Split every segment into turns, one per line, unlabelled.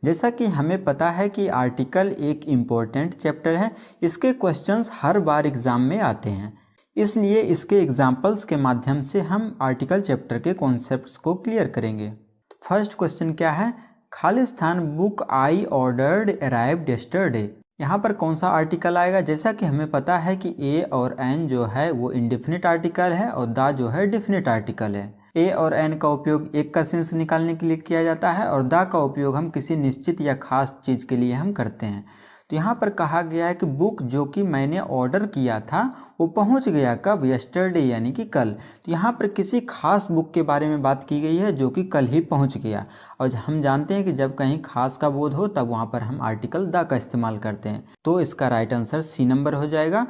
जैसा कि हमें पता है कि आर्टिकल एक इम्पोर्टेंट चैप्टर है, इसके क्वेश्चंस हर बार एग्ज़ाम में आते हैं, इसलिए इसके एग्जाम्पल्स के माध्यम से हम आर्टिकल चैप्टर के कॉन्सेप्ट्स को क्लियर करेंगे। तो फर्स्ट क्वेश्चन क्या है, Khalistan book I ordered arrived yesterday. यहाँ पर कौन सा आर्टिकल आएगा? जैसा कि हमें पता है कि ए और एन जो है वो इंडेफिनिट आर्टिकल है और द जो है डेफिनिट आर्टिकल है। ए और एन का उपयोग एक का सेंस निकालने के लिए किया जाता है और द का उपयोग हम किसी निश्चित या खास चीज़ के लिए हम करते हैं। तो यहाँ पर कहा गया है कि बुक जो कि मैंने ऑर्डर किया था वो पहुँच गया कब? यस्टरडे यानी कि कल। तो यहाँ पर किसी खास बुक के बारे में बात की गई है जो कि कल ही पहुँच गया, और हम जानते हैं कि जब कहीं खास का बोध हो तब वहाँ पर हम आर्टिकल द का इस्तेमाल करते हैं। तो इसका राइट आंसर सी नंबर हो जाएगा।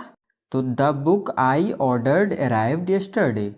तो the book I ordered arrived yesterday.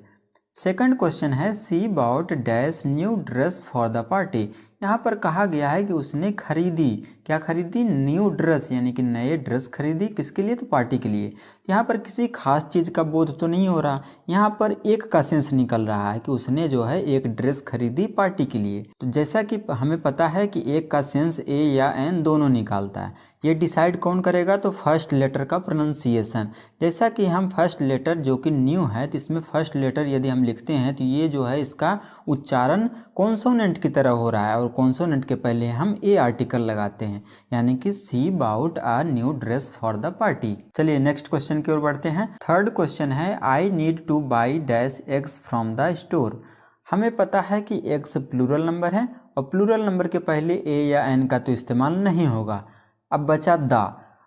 Second question है she bought dash new dress for the party. यहाँ पर कहा गया है कि उसने खरीदी, क्या खरीदी? न्यू ड्रेस यानी कि नए ड्रेस खरीदी, किसके लिए? तो पार्टी के लिए। यहाँ पर किसी खास चीज़ का बोध तो नहीं हो रहा, यहाँ पर एक का सेंस निकल रहा है कि उसने जो है एक ड्रेस खरीदी पार्टी के लिए। तो जैसा कि हमें पता है कि एक का सेंस ए या एन दोनों निकालता है, ये डिसाइड कौन करेगा? तो फर्स्ट लेटर का प्रोनाउंसिएशन। जैसा कि हम फर्स्ट लेटर जो कि न्यू है, तो इसमें फर्स्ट लेटर यदि हम लिखते हैं तो ये जो है इसका उच्चारण कॉन्सोनेंट की तरह हो रहा है, और कॉन्सोनेंट के पहले हम ए आर्टिकल लगाते हैं, यानी कि she bought a new dress for the party. चलिए नेक्स्ट क्वेश्चन की ओर बढ़ते हैं। थर्ड क्वेश्चन है I need to buy dash eggs from the store. हमें पता है कि एग्स प्लूरल नंबर है और प्लूरल नंबर के पहले ए या एन का तो इस्तेमाल नहीं होगा। अब बचा द,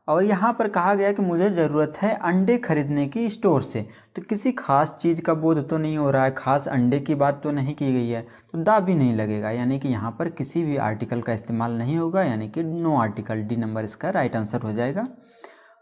और यहाँ पर कहा गया कि मुझे ज़रूरत है अंडे खरीदने की स्टोर से। तो किसी खास चीज़ का बोध तो नहीं हो रहा है, खास अंडे की बात तो नहीं की गई है, तो द भी नहीं लगेगा, यानी कि यहाँ पर किसी भी आर्टिकल का इस्तेमाल नहीं होगा, यानी कि नो आर्टिकल। डी नंबर इसका राइट आंसर हो जाएगा।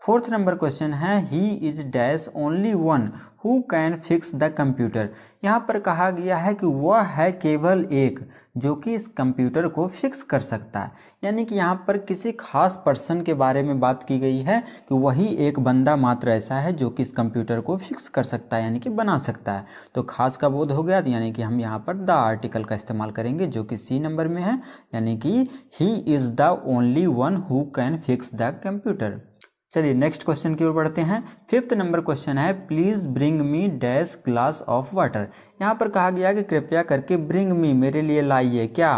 फोर्थ नंबर क्वेश्चन है he is dash only one who can fix the computer. यहाँ पर कहा गया है कि वह है केवल एक जो कि इस कंप्यूटर को फिक्स कर सकता है, यानी कि यहाँ पर किसी खास पर्सन के बारे में बात की गई है कि वही एक बंदा मात्र ऐसा है जो कि इस कंप्यूटर को फिक्स कर सकता है, यानी कि बना सकता है। तो खास का बोध हो गया, तो यानी कि हम यहाँ पर द आर्टिकल का इस्तेमाल करेंगे जो कि सी नंबर में है, यानी कि he is the only one who can fix the computer. चलिए नेक्स्ट क्वेश्चन की ओर बढ़ते हैं। फिफ्थ नंबर क्वेश्चन है please bring me dash glass of water. यहाँ पर कहा गया कि कृपया करके ब्रिंग मी मेरे लिए लाइए, क्या?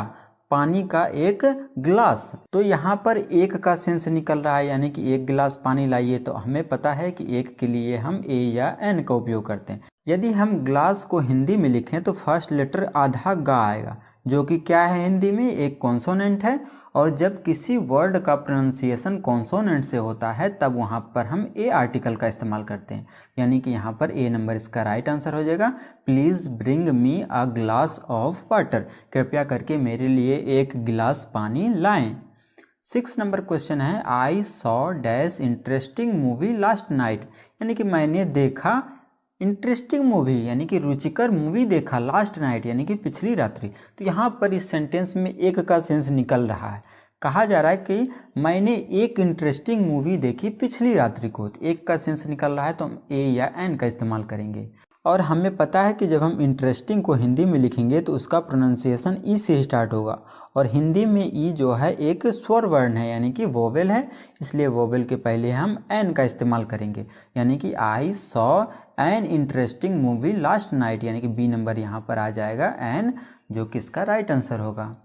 पानी का एक गिलास। तो यहाँ पर एक का सेंस निकल रहा है, यानी कि एक गिलास पानी लाइए। तो हमें पता है कि एक के लिए हम ए या एन का उपयोग करते हैं। यदि हम ग्लास को हिंदी में लिखें तो फर्स्ट लेटर आधा गा आएगा, जो कि क्या है? हिंदी में एक कॉन्सोनेंट है, और जब किसी वर्ड का प्रोनाउंसिएशन कॉन्सोनेंट से होता है तब वहाँ पर हम ए आर्टिकल का इस्तेमाल करते हैं, यानी कि यहाँ पर ए नंबर इसका राइट आंसर हो जाएगा। Please bring me a glass of water, कृपया करके मेरे लिए एक गिलास पानी लाएं। 6 नंबर क्वेश्चन है I saw dash interesting movie last night, यानी कि मैंने देखा इंटरेस्टिंग मूवी यानी कि रुचिकर मूवी देखा लास्ट नाइट यानी कि पिछली रात्रि। तो यहाँ पर इस सेंटेंस में एक का सेंस निकल रहा है, कहा जा रहा है कि मैंने एक इंटरेस्टिंग मूवी देखी पिछली रात्रि को। तो एक का सेंस निकल रहा है तो हम ए या एन का इस्तेमाल करेंगे। और हमें पता है कि जब हम इंटरेस्टिंग को हिंदी में लिखेंगे तो उसका प्रोनाउंसिएशन ई से स्टार्ट होगा, और हिंदी में ई जो है एक स्वर वर्ण है यानी कि वोवेल है, इसलिए वोवेल के पहले हम एन का इस्तेमाल करेंगे, यानी कि I saw an interesting movie last night, यानी कि बी नंबर यहाँ पर आ जाएगा एन, जो कि इसका राइट आंसर होगा।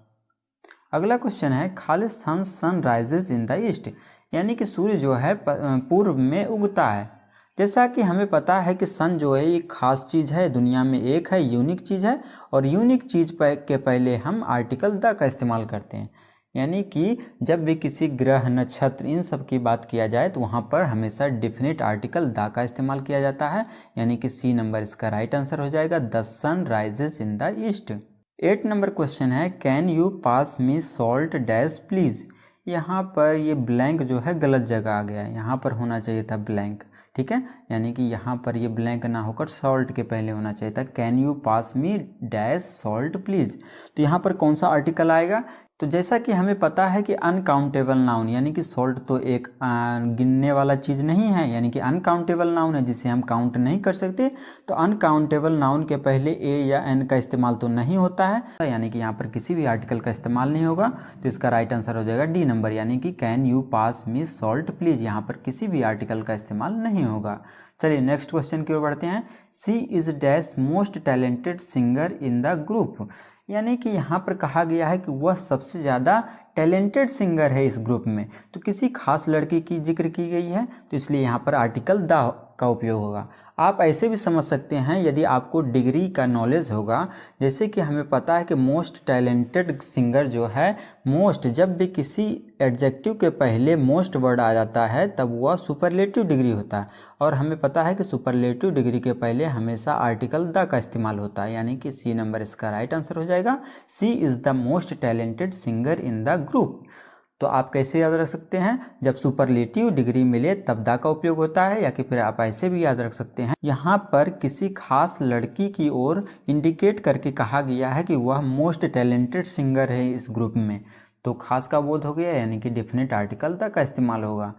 अगला क्वेश्चन है Khalistan sun rises in the east, यानी कि सूर्य जो है पूर्व में उगता है। जैसा कि हमें पता है कि सन जो है एक खास चीज़ है, दुनिया में एक है, यूनिक चीज़ है, और यूनिक चीज़ के पहले हम आर्टिकल द का इस्तेमाल करते हैं, यानी कि जब भी किसी ग्रह नक्षत्र इन सब की बात किया जाए तो वहाँ पर हमेशा डेफिनेट आर्टिकल द का इस्तेमाल किया जाता है, यानी कि सी नंबर इसका राइट आंसर हो जाएगा। The sun rises in the east. 8 number question है can you pass me salt dash please. यहाँ पर ये ब्लैंक जो है गलत जगह आ गया है, यहाँ पर होना चाहिए था ब्लैंक, ठीक है, यानी कि यहाँ पर ये ब्लैंक ना होकर सॉल्ट के पहले होना चाहिए था can you pass me dash salt please. तो यहाँ पर कौन सा आर्टिकल आएगा? तो जैसा कि हमें पता है कि अनकाउंटेबल नाउन यानी कि सॉल्ट तो एक गिनने वाला चीज़ नहीं है, यानी कि अनकाउंटेबल नाउन है जिसे हम काउंट नहीं कर सकते। तो अनकाउंटेबल नाउन के पहले ए या एन का इस्तेमाल तो नहीं होता है, यानी कि यहाँ पर किसी भी आर्टिकल का इस्तेमाल नहीं होगा। तो इसका राइट आंसर हो जाएगा डी नंबर, यानी कि can you pass me salt please. यहाँ पर किसी भी आर्टिकल का इस्तेमाल नहीं होगा। चलिए नेक्स्ट क्वेश्चन की ओर बढ़ते हैं। She is dash most talented singer in the group, यानी कि यहाँ पर कहा गया है कि वह सबसे ज़्यादा टैलेंटेड सिंगर है इस ग्रुप में। तो किसी खास लड़की की जिक्र की गई है, तो इसलिए यहाँ पर आर्टिकल द का उपयोग होगा। आप ऐसे भी समझ सकते हैं यदि आपको डिग्री का नॉलेज होगा, जैसे कि हमें पता है कि मोस्ट टैलेंटेड सिंगर जो है, मोस्ट जब भी किसी एडजेक्टिव के पहले मोस्ट वर्ड आ जाता है तब वह सुपरलेटिव डिग्री होता है, और हमें पता है कि सुपरलेटिव डिग्री के पहले हमेशा आर्टिकल द का इस्तेमाल होता है, यानी कि सी नंबर इसका राइट आंसर हो जाएगा। She is the most talented singer in the group. तो आप कैसे याद रख सकते हैं, जब सुपरलेटिव डिग्री मिले तब दा का उपयोग होता है, या कि फिर आप ऐसे भी याद रख सकते हैं यहाँ पर किसी खास लड़की की ओर इंडिकेट करके कहा गया है कि वह मोस्ट टैलेंटेड सिंगर है इस ग्रुप में। तो खास का बोध हो गया, यानी कि डेफिनेट आर्टिकल द का इस्तेमाल होगा।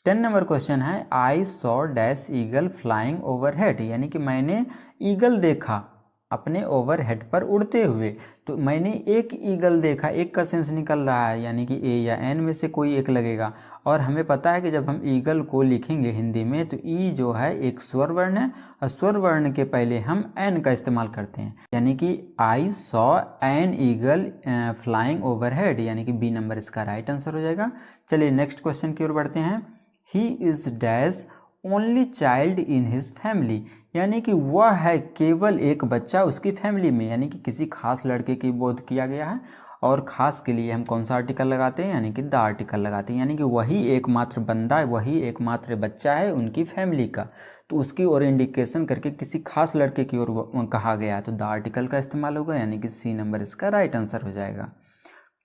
10 नंबर क्वेश्चन है I saw dash eagle flying overhead, यानी कि मैंने ईगल देखा अपने ओवरहेड पर उड़ते हुए। तो मैंने एक ईगल देखा, एक का सेंस निकल रहा है, यानी कि ए या एन में से कोई एक लगेगा। और हमें पता है कि जब हम ईगल को लिखेंगे हिंदी में तो ई जो है एक स्वर वर्ण है, और स्वर वर्ण के पहले हम एन का इस्तेमाल करते हैं, यानी कि I saw an eagle flying overhead, यानी कि बी नंबर इसका राइट आंसर हो जाएगा। चलिए नेक्स्ट क्वेश्चन की ओर बढ़ते हैं। He is dash only child in his family, यानी कि वह है केवल एक बच्चा उसकी फैमिली में, यानी कि किसी खास लड़के की बोध किया गया है। और खास के लिए हम कौन सा आर्टिकल लगाते हैं, यानी कि द आर्टिकल लगाते हैं, यानी कि वही एकमात्र बंदा है, वही एकमात्र बच्चा है उनकी फैमिली का। तो उसकी ओर इंडिकेशन करके किसी खास लड़के की ओर कहा गया है, तो द आर्टिकल का इस्तेमाल होगा, यानी कि सी नंबर इसका राइट आंसर हो जाएगा।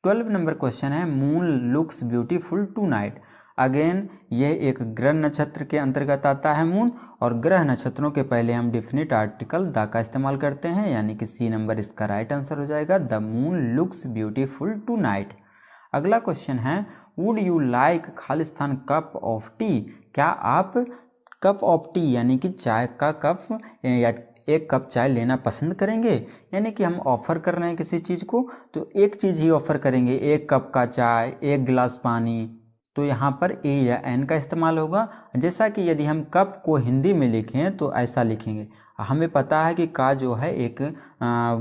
12 नंबर क्वेश्चन है moon looks beautiful tonight. Again यह एक ग्रह नक्षत्र के अंतर्गत आता है मून, और ग्रह नक्षत्रों के पहले हम डेफिनेट आर्टिकल द का इस्तेमाल करते हैं, यानी कि सी नंबर इसका राइट आंसर हो जाएगा। The moon looks beautiful tonight. अगला क्वेश्चन है would you like Khalistan cup of tea, क्या आप कप ऑफ टी यानी कि चाय का कप या एक कप चाय लेना पसंद करेंगे, यानी कि हम ऑफ़र कर रहे हैं किसी चीज़ को तो एक चीज़ ही ऑफ़र करेंगे, एक कप का चाय, एक गिलास पानी। तो यहाँ पर ए या एन का इस्तेमाल होगा। जैसा कि यदि हम कप को हिंदी में लिखें तो ऐसा लिखेंगे, हमें पता है कि का जो है एक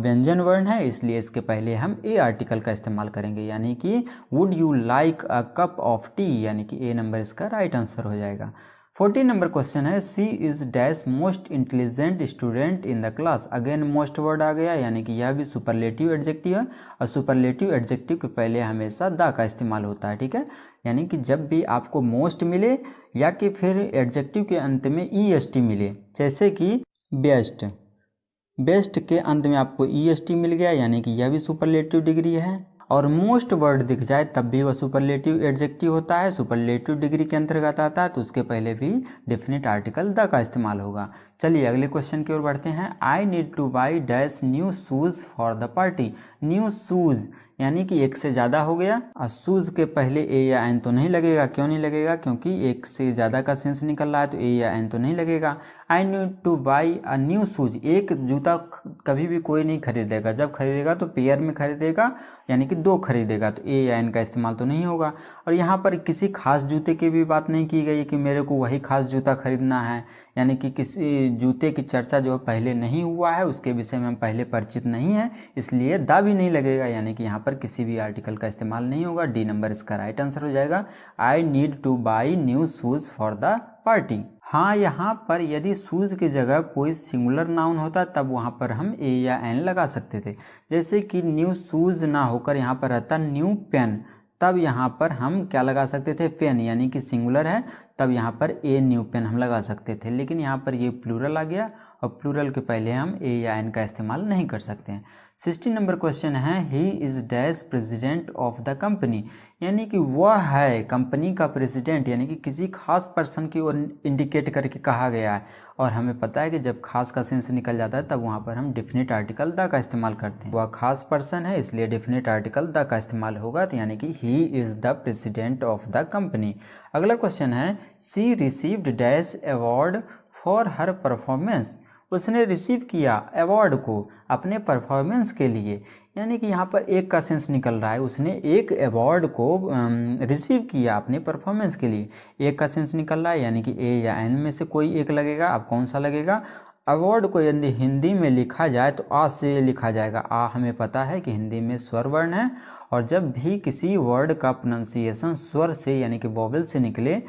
व्यंजन वर्ण है, इसलिए इसके पहले हम ए आर्टिकल का इस्तेमाल करेंगे, यानी कि would you like a cup of tea, यानी कि ए नंबर इसका राइट आंसर हो जाएगा। 14 नंबर क्वेश्चन है she is dash most intelligent student in the class. Again most word आ गया, यानी कि यह भी सुपरलेटिव एडजेक्टिव है, और सुपरलेटिव एडजेक्टिव के पहले हमेशा द का इस्तेमाल होता है, ठीक है। यानी कि जब भी आपको मोस्ट मिले या कि फिर एडजेक्टिव के अंत में ई एस टी मिले, जैसे कि बेस्ट, बेस्ट के अंत में आपको ई एस टी मिल गया, यानी कि यह भी सुपरलेटिव डिग्री है। और मोस्ट वर्ड दिख जाए तब भी वह सुपरलेटिव एडजेक्टिव होता है, सुपरलेटिव डिग्री के अंतर्गत आता है, तो उसके पहले भी डेफिनेट आर्टिकल द का इस्तेमाल होगा। चलिए अगले क्वेश्चन की ओर बढ़ते हैं। आई need to buy dash new shoes for the party. New shoes यानी कि एक से ज़्यादा हो गया, और शूज़ के पहले ए या एन तो नहीं लगेगा। क्यों नहीं लगेगा? क्योंकि एक से ज़्यादा का सेंस निकल रहा है, तो ए या एन तो नहीं लगेगा। आई need to by a new shoes, एक जूता कभी भी कोई नहीं खरीदेगा, जब खरीदेगा तो पेयर में खरीदेगा, यानी कि दो खरीदेगा, तो ए या एन का इस्तेमाल तो नहीं होगा। और यहाँ पर किसी खास जूते की भी बात नहीं की गई कि मेरे को वही खास जूता खरीदना है, यानी कि किसी जूते की चर्चा जो पहले नहीं हुआ है, उसके विषय में हम पहले परिचित नहीं हैं, इसलिए दा भी नहीं लगेगा, यानी कि यहाँ पर किसी भी आर्टिकल का इस्तेमाल नहीं होगा। डी नंबर इसका राइट आंसर हो जाएगा। आई need to by new shoes for the party. हाँ, यहाँ पर यदि शूज़ की जगह कोई सिंगुलर नाउन होता तब वहाँ पर हम ए या एन लगा सकते थे, जैसे कि न्यू शूज़ ना होकर यहाँ पर रहता न्यू पेन, तब यहाँ पर हम क्या लगा सकते थे? पेन, यानी कि सिंगुलर है, तब यहाँ पर ए न्यू पेन हम लगा सकते थे। लेकिन यहाँ पर ये प्लूरल आ गया, और प्लूरल के पहले हम ए या एन का इस्तेमाल नहीं कर सकते हैं। 60 नंबर क्वेश्चन है he is dash president of the company, यानी कि वह है कंपनी का प्रेसिडेंट, यानी कि किसी खास पर्सन की ओर इंडिकेट करके कहा गया है। और हमें पता है कि जब खास का सेंस निकल जाता है तब वहाँ पर हम डेफिनेट आर्टिकल द का इस्तेमाल करते हैं। वह खास पर्सन है इसलिए डेफिनेट आर्टिकल द का इस्तेमाल होगा, तो यानी कि he is the president of the company. अगला क्वेश्चन है she received dash award for her performance, उसने रिसीव किया अवार्ड को अपने परफॉर्मेंस के लिए, यानी कि यहाँ पर एक का सेंस निकल रहा है, उसने एक अवार्ड को रिसीव किया अपने परफॉर्मेंस के लिए। एक का सेंस निकल रहा है यानी कि ए या एन में से कोई एक लगेगा। अब कौन सा लगेगा? अवार्ड को यदि हिंदी में लिखा जाए तो आ से लिखा जाएगा। आ हमें पता है कि हिंदी में स्वर वर्ण है, और जब भी किसी वर्ड का प्रोनाउंसिएशन स्वर से यानी कि वोवेल से निकले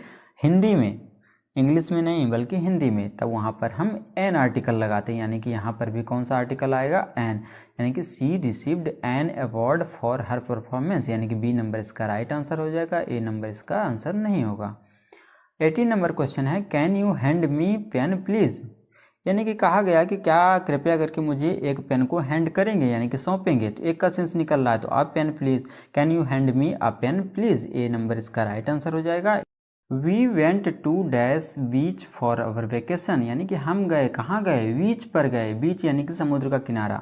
हिंदी में, इंग्लिश में नहीं बल्कि हिंदी में, तब वहाँ पर हम एन आर्टिकल लगाते हैं, यानी कि यहाँ पर भी कौन सा आर्टिकल आएगा? एन, यानी कि she received an award for her performance, यानी कि बी नंबर इसका राइट आंसर हो जाएगा, ए नंबर इसका आंसर नहीं होगा। 18 नंबर क्वेश्चन है can you hand me pen please, यानी कि कहा गया कि क्या कृपया करके मुझे एक पेन को हैंड करेंगे, यानी कि सौंपेंगे। तो एक का सेंस निकल रहा है तो आप pen please, can you hand me a pen please, A number इसका राइट आंसर हो जाएगा। We went to dash beach for our vacation, यानी कि हम गए, कहाँ गए? बीच पर गए। बीच यानी कि समुद्र का किनारा।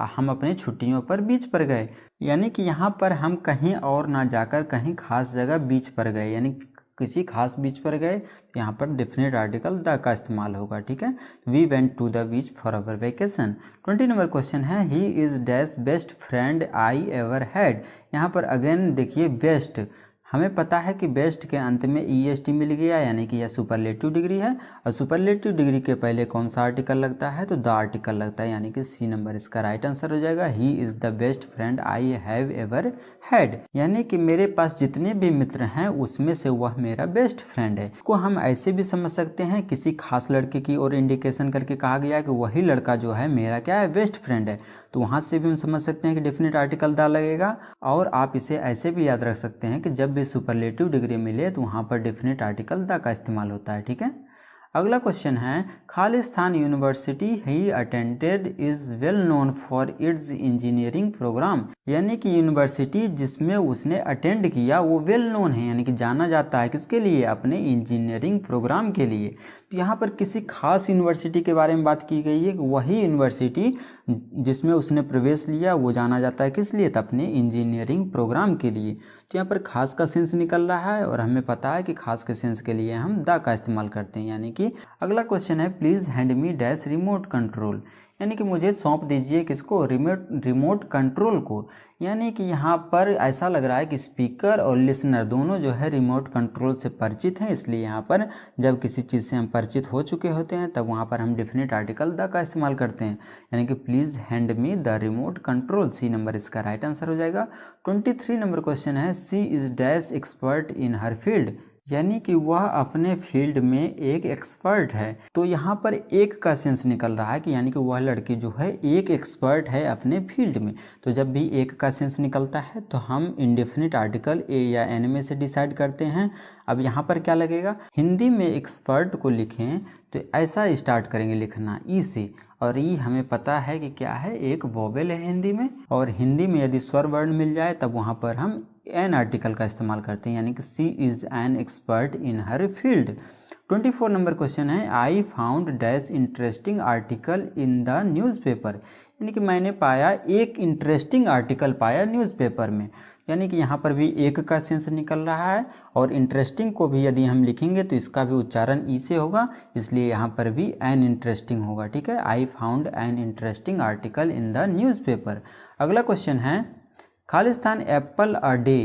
हम अपने छुट्टियों पर बीच पर गए, यानी कि यहाँ पर हम कहीं और ना जाकर कहीं खास जगह बीच पर गए, यानी किसी खास बीच पर गए, तो यहाँ पर डेफिनेट आर्टिकल द का इस्तेमाल होगा। ठीक है, we went to the beach for our vacation. 20 number question है he is dash best friend I ever had, यहाँ पर अगेन देखिए बेस्ट, हमें पता है कि बेस्ट के अंत में EST मिल गया, यानी कि यह सुपरलेटिव डिग्री है, और सुपरलेटिव डिग्री के पहले कौन सा आर्टिकल लगता है? तो द आर्टिकल लगता है, यानी कि सी नंबर इसका राइट आंसर हो जाएगा। ही is the best friend I have ever had, यानी कि मेरे पास जितने भी मित्र हैं उसमें से वह मेरा बेस्ट फ्रेंड है। इसको हम ऐसे भी समझ सकते हैं, किसी खास लड़के की ओर इंडिकेशन करके कहा गया है कि वही लड़का जो है मेरा क्या है? बेस्ट फ्रेंड है, तो वहाँ से भी हम समझ सकते हैं कि डेफिनेट आर्टिकल द लगेगा। और आप इसे ऐसे भी याद रख सकते हैं कि जब भी सुपरलेटिव डिग्री मिले तो वहाँ पर डेफिनेट आर्टिकल द का इस्तेमाल होता है। ठीक है, अगला क्वेश्चन है Khalistan university he attended is well known for its engineering program, यानी कि यूनिवर्सिटी जिसमें उसने अटेंड किया वो वेल नोन है, यानी कि जाना जाता है किसके लिए? अपने इंजीनियरिंग प्रोग्राम के लिए। तो यहाँ पर किसी खास यूनिवर्सिटी के बारे में बात की गई है कि वही यूनिवर्सिटी जिसमें उसने प्रवेश लिया वो जाना जाता है किस लिए? तो अपने इंजीनियरिंग प्रोग्राम के लिए। तो यहाँ पर खास का सेंस निकल रहा है, और हमें पता है कि खास के सेंस के लिए हम द का इस्तेमाल करते हैं। यानी कि अगला क्वेश्चन है please hand me dash remote control, यानी कि मुझे सौंप दीजिए किसको? रिमोट कंट्रोल को। यानी कि यहाँ पर ऐसा लग रहा है कि स्पीकर और लिसनर दोनों जो है रिमोट कंट्रोल से परिचित हैं, इसलिए यहाँ पर जब किसी चीज़ से हम परिचित हो चुके होते हैं तब वहाँ पर हम डेफिनेट आर्टिकल द का इस्तेमाल करते हैं, यानी कि please hand me the remote control, C number इसका राइट आंसर हो जाएगा। 23 नंबर क्वेश्चन है she is dash expert in her field, यानी कि वह अपने फील्ड में एक एक्सपर्ट है। तो यहाँ पर एक का सेंस निकल रहा है कि यानी कि वह लड़की जो है एक एक्सपर्ट है अपने फील्ड में। तो जब भी एक का सेंस निकलता है तो हम इंडेफिनिट आर्टिकल ए या एन में से डिसाइड करते हैं। अब यहाँ पर क्या लगेगा? हिंदी में एक्सपर्ट को लिखें तो ऐसा स्टार्ट करेंगे लिखना ई से, और ई हमें पता है कि क्या है? एक वोवेल है हिंदी में, और हिंदी में यदि स्वर वर्ण मिल जाए तब वहाँ पर हम एन आर्टिकल का इस्तेमाल करते हैं, यानी कि she is an expert in her field. 24 number question है I found dash interesting article in the newspaper, यानी कि मैंने पाया एक इंटरेस्टिंग आर्टिकल पाया न्यूज़पेपर में, यानी कि यहाँ पर भी एक का सेंस निकल रहा है, और इंटरेस्टिंग को भी यदि हम लिखेंगे तो इसका भी उच्चारण ई से होगा, इसलिए यहाँ पर भी एन इंटरेस्टिंग होगा। ठीक है, I found an interesting article in the newspaper. अगला क्वेश्चन है Khalistan Apple a day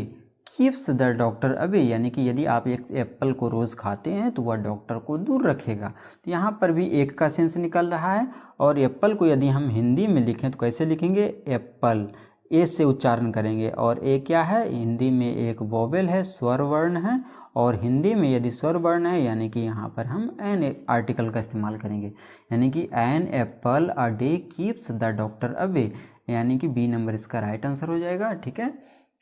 keeps the doctor away, यानी कि यदि आप एक एप्पल को रोज़ खाते हैं तो वह डॉक्टर को दूर रखेगा। तो यहाँ पर भी एक का सेंस निकल रहा है, और एप्पल को यदि हम हिंदी में लिखें तो कैसे लिखेंगे? एप्पल, ए से उच्चारण करेंगे, और ए क्या है? हिंदी में एक वोवेल है, स्वर वर्ण है, और हिंदी में यदि स्वर वर्ण है यानी कि यहाँ पर हम एन आर्टिकल का इस्तेमाल करेंगे, यानी कि an apple a day keeps the doctor away, यानी कि बी नंबर इसका राइट आंसर हो जाएगा। ठीक है,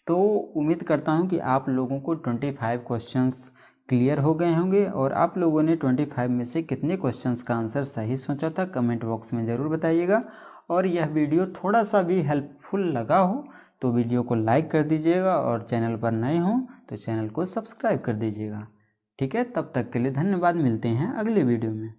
तो उम्मीद करता हूँ कि आप लोगों को 25 क्वेश्चंस क्लियर हो गए होंगे। और आप लोगों ने 25 में से कितने क्वेश्चंस का आंसर सही सोचा था कमेंट बॉक्स में ज़रूर बताइएगा। और यह वीडियो थोड़ा सा भी हेल्पफुल लगा हो तो वीडियो को लाइक कर दीजिएगा, और चैनल पर नए हों तो चैनल को सब्सक्राइब कर दीजिएगा। ठीक है, तब तक के लिए धन्यवाद। मिलते हैं अगले वीडियो में।